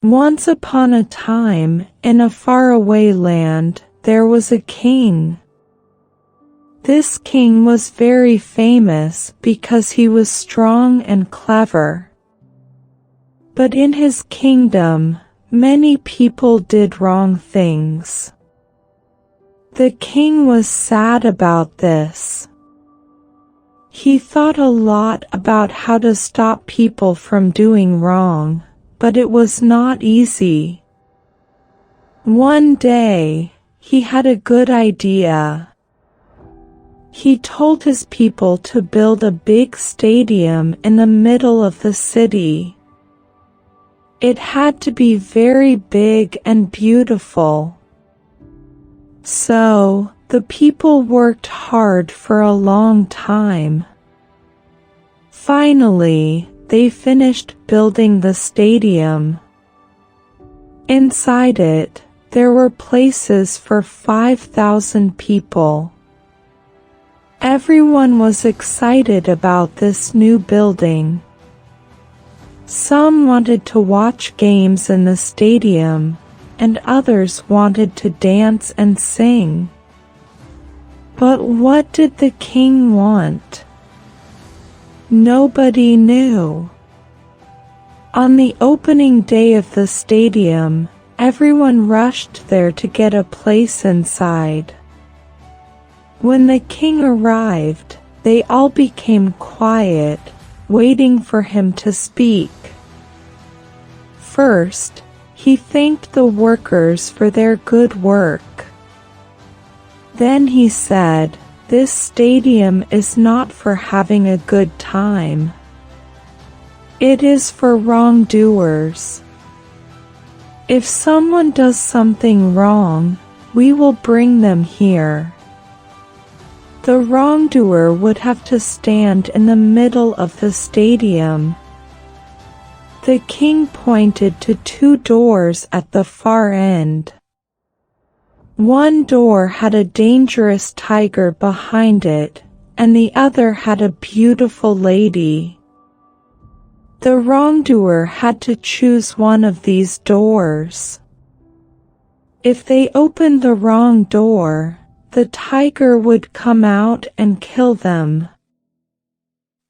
Once upon a time, in a faraway land, there was a king. This king was very famous because he was strong and clever. But in his kingdom, many people did wrong things. The king was sad about this. He thought a lot about how to stop people from doing wrong, but it was not easy. One day, he had a good idea. He told his people to build a big stadium in the middle of the city. It had to be very big and beautiful. So, the people worked hard for a long time. Finally, they finished building the stadium. Inside it, there were places for 5,000 people. Everyone was excited about this new building. Some wanted to watch games in the stadium, and others wanted to dance and sing. But what did the king want? Nobody knew. On the opening day of the stadium, everyone rushed there to get a place inside. When the king arrived, they all became quiet, waiting for him to speak. First, he thanked the workers for their good work. Then he said, "This stadium is not for having a good time. It is for wrongdoers. If someone does something wrong, we will bring them here." The wrongdoer would have to stand in the middle of the stadium. The king pointed to 2 doors at the far end. One door had a dangerous tiger behind it, and the other had a beautiful lady. The wrongdoer had to choose one of these doors. If they opened the wrong door, the tiger would come out and kill them.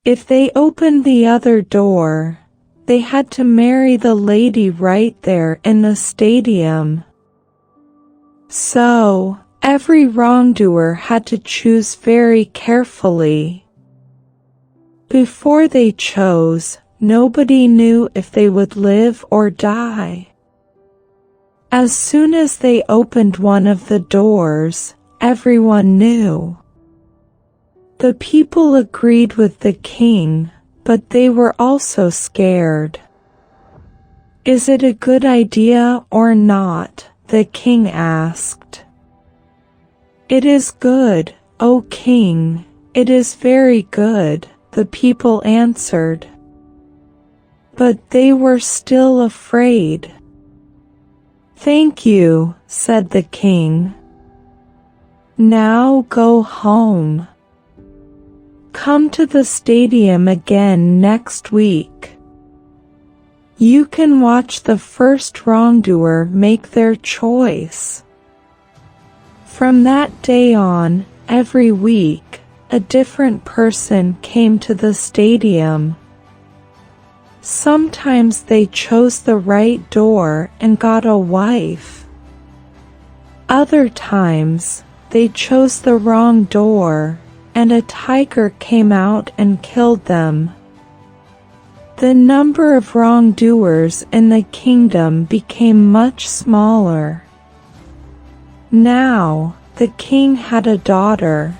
If they opened the other door, they had to marry the lady right there in the stadium. So, every wrongdoer had to choose very carefully. Before they chose, nobody knew if they would live or die. As soon as they opened one of the doors, everyone knew. The people agreed with the king, but they were also scared. "Is it a good idea or not?" the king asked. "It is good, O king, it is very good," the people answered. But they were still afraid. "Thank you," said the king. "Now go home. Come to the stadium again next week. You can watch the first wrongdoer make their choice." From that day on, every week, a different person came to the stadium. Sometimes they chose the right door and got a wife. Other times, they chose the wrong door, and a tiger came out and killed them. The number of wrongdoers in the kingdom became much smaller. Now, the king had a daughter.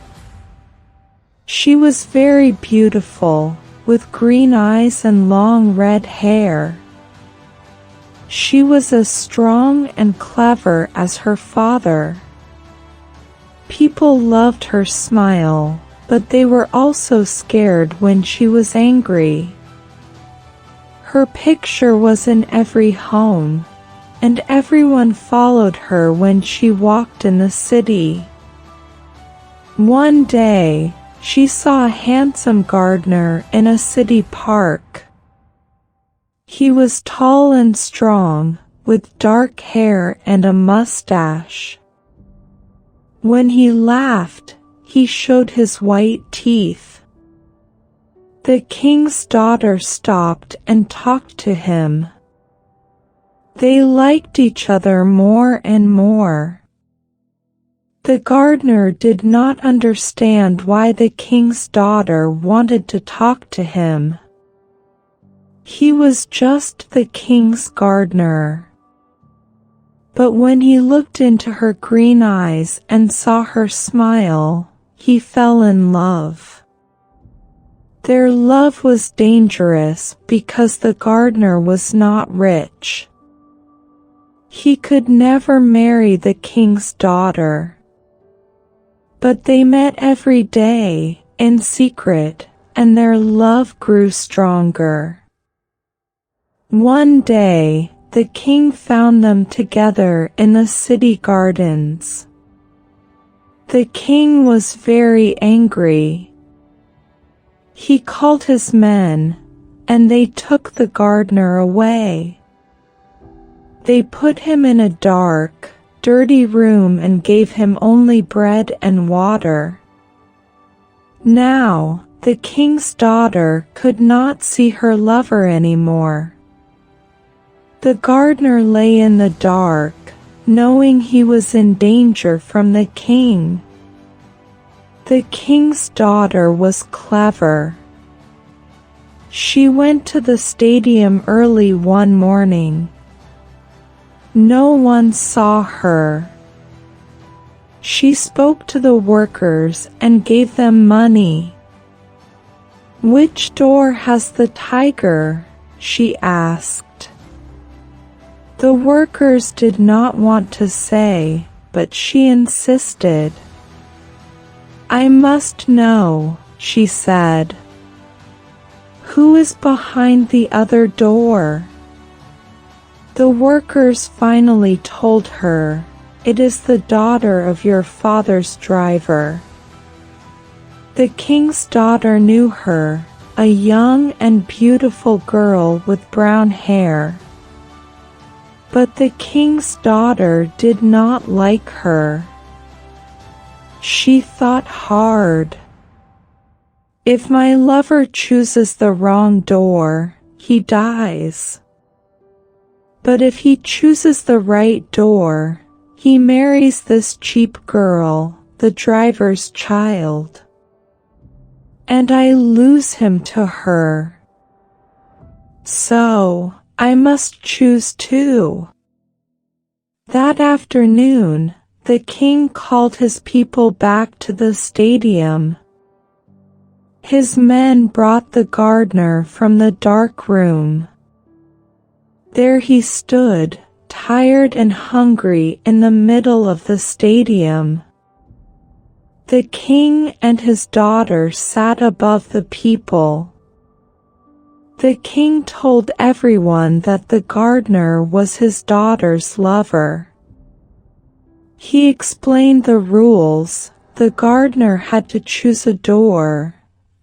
She was very beautiful, with green eyes and long red hair. She was as strong and clever as her father. People loved her smile, but they were also scared when she was angry. Her picture was in every home, and everyone followed her when she walked in the city. One day, she saw a handsome gardener in a city park. He was tall and strong, with dark hair and a mustache. When he laughed, he showed his white teeth. The king's daughter stopped and talked to him. They liked each other more and more. The gardener did not understand why the king's daughter wanted to talk to him. He was just the king's gardener. But when he looked into her green eyes and saw her smile, he fell in love. Their love was dangerous because the gardener was not rich. He could never marry the king's daughter. But they met every day, in secret, and their love grew stronger. One day, the king found them together in the city gardens. The king was very angry. He called his men, and they took the gardener away. They put him in a dark, dirty room and gave him only bread and water. Now, the king's daughter could not see her lover anymore. The gardener lay in the dark, knowing he was in danger from the king. The king's daughter was clever. She went to the stadium early one morning. No one saw her. She spoke to the workers and gave them money. "Which door has the tiger?" she asked. The workers did not want to say, but she insisted. "I must know," she said. "Who is behind the other door?" The workers finally told her, "It is the daughter of your father's driver." The king's daughter knew her, a young and beautiful girl with brown hair. But the king's daughter did not like her. She thought hard. "If my lover chooses the wrong door, he dies. But if he chooses the right door, he marries this cheap girl, the driver's child. And I lose him to her. So, I must choose too." That afternoon, the king called his people back to the stadium. His men brought the gardener from the dark room. There he stood, tired and hungry in the middle of the stadium. The king and his daughter sat above the people. The king told everyone that the gardener was his daughter's lover. He explained the rules. The gardener had to choose a door,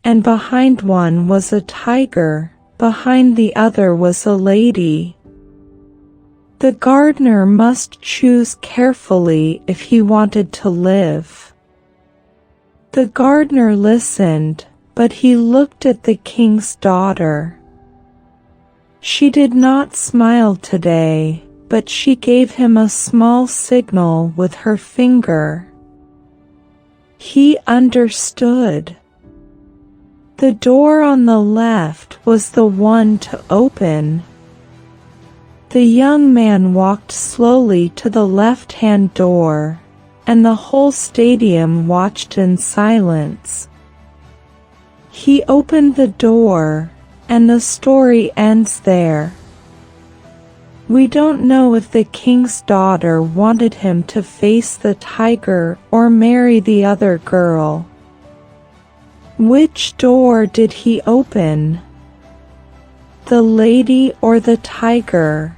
and behind one was a tiger, behind the other was a lady. The gardener must choose carefully if he wanted to live. The gardener listened, but he looked at the king's daughter. She did not smile today, but she gave him a small signal with her finger. He understood. The door on the left was the one to open. The young man walked slowly to the left-hand door, and the whole stadium watched in silence. He opened the door, and the story ends there. We don't know if the king's daughter wanted him to face the tiger or marry the other girl. Which door did he open? The lady or the tiger?